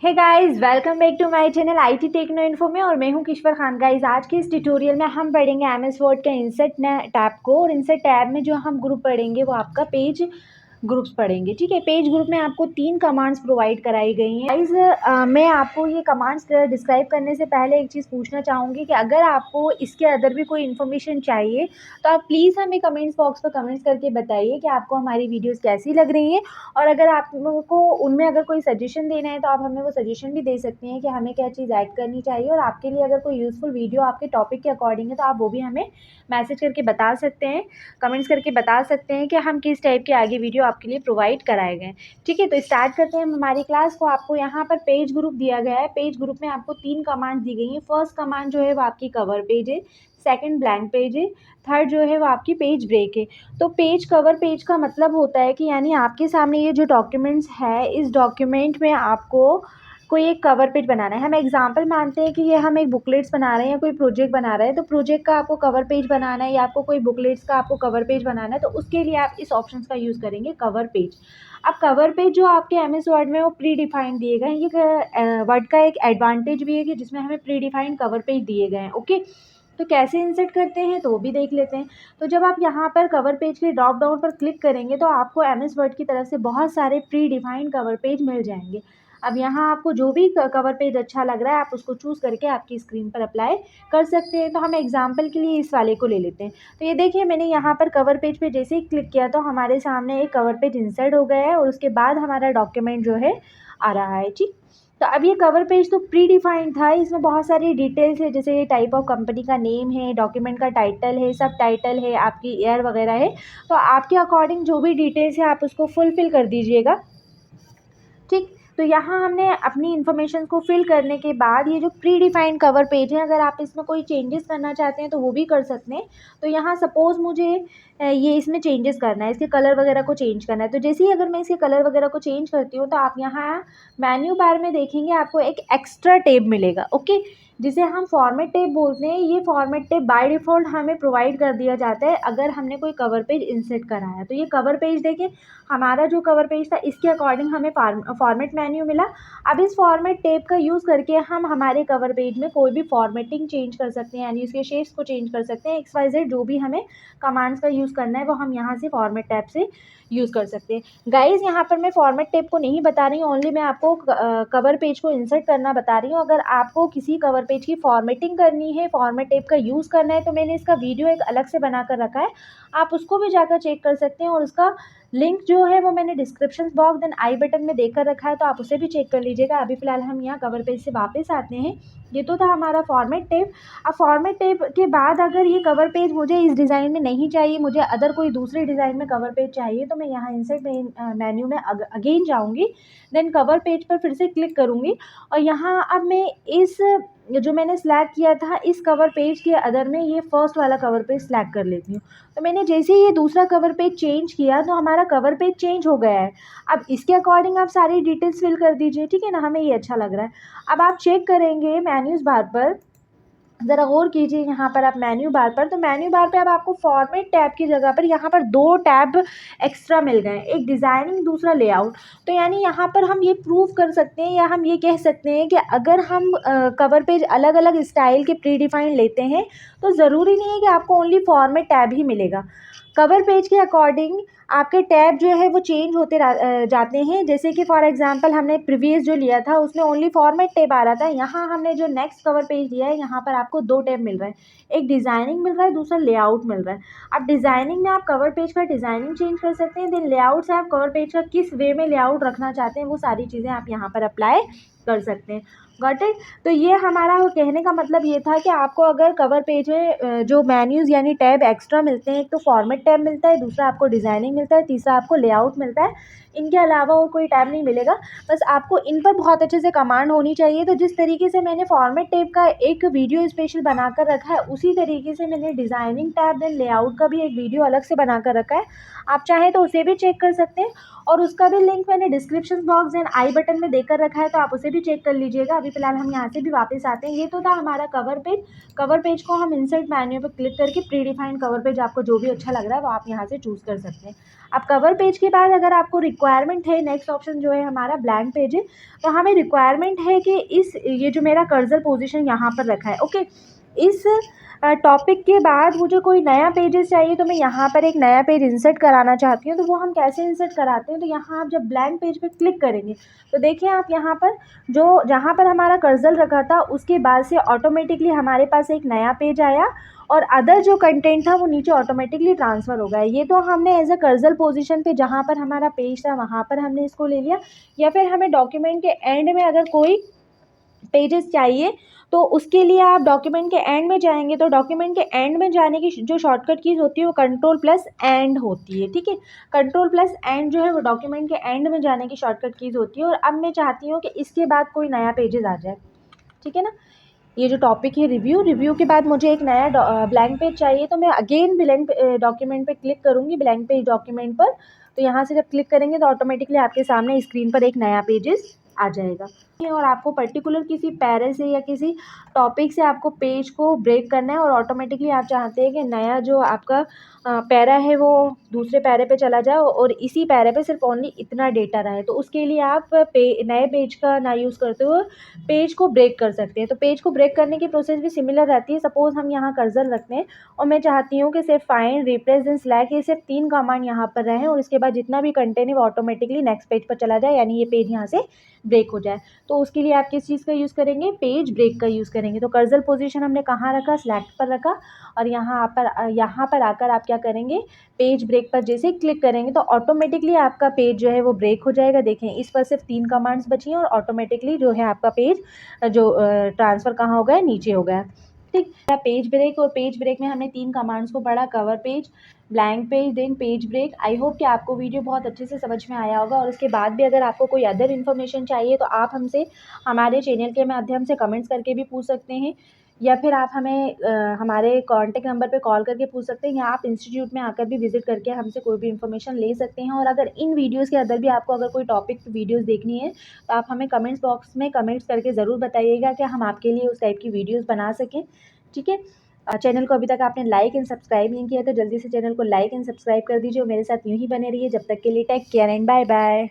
Hey guys, welcome back to my channel IT techno info में। और मैं हूं किश्वर खान। गाइस, आज के इस ट्यूटोरियल में हम पढ़ेंगे एमएस वर्ड का इंसर्ट टैब को। और इंसर्ट टैब में जो हम ग्रुप पढ़ेंगे वो आपका पेज ग्रुप्स पढ़ेंगे। ठीक है, पेज ग्रुप में आपको 3 कमांड्स प्रोवाइड कराई गई हैं। गाइस, मैं आपको ये कमांड्स डिस्क्राइब करने से पहले एक चीज़ पूछना चाहूँगी कि अगर आपको इसके अंदर भी कोई इन्फॉर्मेशन चाहिए तो आप प्लीज़ हमें कमेंट्स बॉक्स पर कमेंट्स करके बताइए कि आपको हमारी वीडियोस कैसी लग रही हैं। और अगर आप लोगों को उनमें अगर कोई सजेशन देना है तो आप हमें वो सजेशन भी दे सकते हैं कि हमें क्या चीज़ ऐड करनी चाहिए। और आपके लिए अगर कोई यूज़फुल वीडियो आपके टॉपिक के अकॉर्डिंग है तो आप वो भी हमें मैसेज करके बता सकते हैं, कमेंट्स करके बता सकते हैं कि हम किस टाइप के आगे वीडियो आपके लिए प्रोवाइड कराए गए। ठीक है, तो स्टार्ट करते हैं हम हमारी क्लास को। आपको यहाँ पर पेज ग्रुप दिया गया है। पेज ग्रुप में आपको 3 कमांड दी गई हैं। फर्स्ट कमांड जो है वो आपकी कवर पेज है, सेकंड ब्लैंक पेज है, थर्ड जो है वो आपकी पेज ब्रेक है। तो पेज कवर पेज का मतलब होता है कि यानी आपके सामने ये जो डॉक्यूमेंट्स है, इस डॉक्यूमेंट में आपको कोई एक कवर पेज बनाना है। हम एग्जांपल मानते हैं कि ये हम एक बुकलेट्स बना रहे हैं या कोई प्रोजेक्ट बना रहे हैं, तो प्रोजेक्ट का आपको कवर पेज बनाना है या आपको कोई बुकलेट्स का आपको कवर पेज बनाना है, तो उसके लिए आप इस ऑप्शन का यूज़ करेंगे, कवर पेज। अब कवर पेज जो आपके एमएस वर्ड में वो प्री डिफाइंड दिए गए हैं। ये वर्ड का एक एडवांटेज भी है कि जिसमें हमें प्री डिफाइंड कवर पेज दिए गए हैं। ओके, तो कैसे इंसर्ट करते हैं तो वो भी देख लेते हैं। तो जब आप यहाँ पर कवर पेज के ड्रॉप डाउन पर क्लिक करेंगे तो आपको एमएस वर्ड की तरफ से बहुत सारे प्री डिफाइंड कवर पेज मिल जाएंगे। अब यहाँ आपको जो भी कवर पेज अच्छा लग रहा है आप उसको चूज़ करके आपकी स्क्रीन पर अप्लाई कर सकते हैं। तो हम एग्जांपल के लिए इस वाले को ले लेते हैं। तो ये देखिए, मैंने यहाँ पर कवर पेज पे जैसे ही क्लिक किया तो हमारे सामने एक कवर पेज इंसर्ट हो गया है और उसके बाद हमारा डॉक्यूमेंट जो है आ रहा है। ठीक, तो अब ये कवर पेज तो प्री डिफाइंड था, इसमें बहुत सारी डिटेल्स है, जैसे टाइप ऑफ कंपनी का नेम है, डॉक्यूमेंट का टाइटल है, सब टाइटल है, आपकी ईयर वगैरह है। तो आपके अकॉर्डिंग जो भी डिटेल्स है आप उसको फुलफिल कर दीजिएगा। ठीक, तो यहाँ हमने अपनी इन्फॉर्मेशन को फिल करने के बाद ये जो प्री डिफाइंड कवर पेज है, अगर आप इसमें कोई चेंजेस करना चाहते हैं तो वो भी कर सकते हैं। तो यहाँ सपोज़ मुझे ये इसमें चेंजेस करना है, इसके कलर वगैरह को चेंज करना है। तो जैसे ही अगर मैं इसके कलर वगैरह को चेंज करती हूँ तो आप यहाँ मेन्यू बार में देखेंगे आपको एक एक्स्ट्रा टैब मिलेगा। ओके, जिसे हम फॉर्मेट टैब बोलते हैं। ये फॉर्मेट टैब बाय डिफ़ॉल्ट हमें प्रोवाइड कर दिया जाता है अगर हमने कोई कवर पेज इंसर्ट करा है। तो ये कवर पेज देखिए, हमारा जो कवर पेज था इसके अकॉर्डिंग हमें फॉर्मेट मेन्यू मिला। अब इस फॉर्मेट टैब का यूज़ करके हम हमारे कवर पेज में कोई भी फॉर्मेटिंग चेंज कर सकते हैं, यानी उसके शेप्स को चेंज कर सकते हैं। XYZ जो भी हमें कमांड्स का यूज़ करना है वो हम यहाँ से फॉर्मेट टैब से यूज़ कर सकते हैं। गाइज़, यहाँ पर मैं फॉर्मेट टैब को नहीं बता रही हूँ, ओनली मैं आपको कवर पेज को इंसर्ट करना बता रही हूँ। अगर आपको किसी कवर पेज की फॉर्मेटिंग करनी है, फॉर्मेट टैब का यूज़ करना है, तो मैंने इसका वीडियो एक अलग से बना कर रखा है, आप उसको भी जाकर चेक कर सकते हैं। और उसका लिंक जो है वो मैंने description box then I button में देकर रखा है, तो आप उसे भी चेक कर लीजिएगा। अभी फ़िलहाल हम यहाँ कवर पेज से वापस आते हैं। ये तो था हमारा फॉर्मेट टैब। अब फॉर्मेट टैब के बाद अगर ये कवर पेज मुझे इस डिज़ाइन में नहीं चाहिए, मुझे अदर कोई दूसरे डिज़ाइन में कवर पेज चाहिए, तो मैं यहाँ इंसर्ट मेन्यू में अगेन जाऊँगी, देन कवर पेज पर फिर से क्लिक करूँगी। और यहाँ अब मैं इस जो मैंने सिलेक्ट किया था इस कवर पेज के अदर में ये फर्स्ट वाला कवर पेज सिलेक्ट कर लेती हूँ। तो मैंने जैसे ही ये दूसरा कवर पेज चेंज किया तो हमारा कवर पेज चेंज हो गया है। अब इसके अकॉर्डिंग आप सारी डिटेल्स फिल कर दीजिए, ठीक है ना, हमें ये अच्छा लग रहा है। अब आप चेक करेंगे मेन्यूज़ बार पर, ज़रा गौर कीजिए यहाँ पर आप मेन्यू बार पर, तो मेन्यू बार पे अब आपको फॉर्मेट टैब की जगह पर यहाँ पर 2 टैब एक्स्ट्रा मिल गए हैं, एक डिज़ाइनिंग दूसरा लेआउट। तो यानी यहाँ पर हम ये प्रूव कर सकते हैं या हम ये कह सकते हैं कि अगर हम कवर पेज अलग अलग स्टाइल के प्री डिफाइंड लेते हैं तो ज़रूरी नहीं है कि आपको ओनली फॉर्मेट टैब ही मिलेगा। कवर पेज के अकॉर्डिंग आपके टैब जो है वो चेंज होते जाते हैं। जैसे कि फॉर एग्जांपल हमने प्रीवियस जो लिया था उसमें ओनली फॉर्मेट टैब आ रहा था, यहाँ हमने जो नेक्स्ट कवर पेज लिया है यहाँ पर आपको 2 टैब मिल रहा है, एक डिज़ाइनिंग मिल रहा है, दूसरा लेआउट मिल रहा है। अब डिज़ाइनिंग में आप कवर पेज का डिज़ाइनिंग चेंज कर सकते हैं, देन लेआउट से आप कवर पेज का किस वे में लेआउट रखना चाहते हैं वो सारी चीज़ें आप यहाँ पर अप्लाई कर सकते हैं। Got it. तो ये हमारा कहने का मतलब ये था कि आपको अगर कवर पेज में जो मेन्यूज़ यानी टैब एक्स्ट्रा मिलते हैं, एक तो फॉर्मेट टैब मिलता है, दूसरा आपको डिज़ाइनिंग मिलता है, तीसरा आपको लेआउट मिलता है। इनके अलावा और कोई टैब नहीं मिलेगा। बस आपको इन पर बहुत अच्छे से कमांड होनी चाहिए। तो जिस तरीके से मैंने फॉर्मेट टैब का एक वीडियो स्पेशल बनाकर रखा है उसी तरीके से मैंने डिज़ाइनिंग टैब देन लेआउट का भी एक वीडियो अलग से बनाकर रखा है, आप चाहें तो उसे भी चेक कर सकते हैं। और उसका भी लिंक मैंने description box and I button में देकर रखा है, तो आप उसे भी चेक कर लीजिएगा। अभी फ़िलहाल हम यहाँ से भी वापस आते हैं। ये तो था हमारा कवर पेज। कवर पेज को हम इंसर्ट मेन्यू पर क्लिक करके प्री डिफाइंड कवर पेज आपको जो भी अच्छा लग रहा है वो आप यहाँ से चूज़ कर सकते हैं। अब कवर पेज के बाद अगर आपको रिक्वायरमेंट है, नेक्स्ट ऑप्शन जो है हमारा ब्लैंक पेज है, तो हमें रिक्वायरमेंट है कि ये जो मेरा कर्सर पोजीशन यहाँ पर रखा है, ओके, इस टॉपिक के बाद मुझे कोई नया पेजेस चाहिए तो मैं यहाँ पर एक नया पेज इंसर्ट कराना चाहती हूँ। तो वो हम कैसे इंसर्ट कराते हैं, तो यहाँ आप जब ब्लैंक पेज पे क्लिक करेंगे तो देखिए आप यहाँ पर जो जहाँ पर हमारा कर्सर रखा था उसके बाद से ऑटोमेटिकली हमारे पास एक नया पेज आया और अदर जो कंटेंट था वो नीचे ऑटोमेटिकली ट्रांसफ़र हो गया। ये तो हमने एज अ कर्सर पोजीशन पे जहाँ पर हमारा पेज था वहाँ पर हमने इसको ले लिया, या फिर हमें डॉक्यूमेंट के एंड में अगर कोई पेजेस चाहिए तो उसके लिए आप डॉक्यूमेंट के एंड में जाएंगे, तो डॉक्यूमेंट के एंड में जाने की जो शॉर्टकट कीज़ होती है वो कंट्रोल प्लस एंड होती है, ठीक है। कंट्रोल प्लस एंड जो है वो डॉक्यूमेंट के एंड में जाने की शॉर्टकट कीज़ होती है। और अब मैं चाहती हूँ कि इसके बाद कोई नया पेजेस आ जाए, ठीक है ना। ये जो टॉपिक है रिव्यू के बाद मुझे एक नया ब्लैंक पेज चाहिए, तो मैं अगेन ब्लैंक डॉक्यूमेंट पे क्लिक करूँगी, ब्लैंक पेज डॉक्यूमेंट पर। तो यहाँ से जब क्लिक करेंगे तो ऑटोमेटिकली आपके सामने स्क्रीन पर एक नया पेजेस आ जाएगा। और आपको पर्टिकुलर किसी पैरे से या किसी टॉपिक से आपको पेज को ब्रेक करना है और ऑटोमेटिकली आप चाहते हैं कि नया जो आपका पैरा है वो दूसरे पैरे पे चला जाए और इसी पैरे पे सिर्फ ओनली इतना डेटा रहे, तो उसके लिए आप नए पेज का ना यूज़ करते हुए पेज को ब्रेक कर सकते हैं। तो पेज को ब्रेक करने की प्रोसेस भी सिमिलर रहती है। सपोज़ हम यहाँ कर्सर रखते हैं और मैं चाहती हूँ कि सिर्फ फाइंड, रिप्लेस एंड सिलेक्ट, ये सिर्फ 3 कमांड यहाँ पर रहें और इसके बाद जितना भी कंटेंट है वो ऑटोमेटिकली नेक्स्ट पेज पर चला जाए, यानी ये पेज यहाँ से ब्रेक हो जाए। तो उसके लिए आप किस चीज़ का यूज़ करेंगे, पेज ब्रेक का यूज़ करेंगे। तो कर्सर पोजीशन हमने कहाँ रखा, सिलेक्ट पर रखा, और यहाँ पर आकर आप क्या करेंगे, पेज ब्रेक पर जैसे क्लिक करेंगे तो ऑटोमेटिकली आपका पेज जो है वो ब्रेक हो जाएगा। देखें इस पर सिर्फ 3 कमांड्स बची हैं और ऑटोमेटिकली जो है आपका पेज जो ट्रांसफ़र कहाँ हो गया, नीचे हो गया, ठीक। पेज ब्रेक, और पेज ब्रेक में हमने 3 कमांड्स को पढ़ा, cover page, blank page, then page break. I hope कि आपको वीडियो बहुत अच्छे से समझ में आया होगा। और उसके बाद भी अगर आपको कोई अदर इन्फॉर्मेशन चाहिए तो आप हमसे हमारे चैनल के माध्यम से कमेंट्स करके भी पूछ सकते हैं, या फिर आप हमें हमारे कॉन्टैक्ट नंबर पे कॉल करके पूछ सकते हैं, या आप इंस्टीट्यूट में आकर भी विज़िट करके हमसे कोई भी इन्फॉर्मेशन ले सकते हैं। और अगर इन वीडियोज़ के अंदर भी आपको अगर कोई टॉपिक पे वीडियोज़ देखनी है तो आप हमें कमेंट्स बॉक्स में कमेंट्स करके ज़रूर बताइएगा कि हम आपके लिए उस टाइप की वीडियोज़ बना सकें, ठीक है। चैनल को अभी तक आपने लाइक एंड सब्सक्राइब नहीं किया तो जल्दी से चैनल को लाइक एंड सब्सक्राइब कर दीजिए और मेरे साथ यूँ ही बने रहिए। जब तक के लिए take care and bye bye.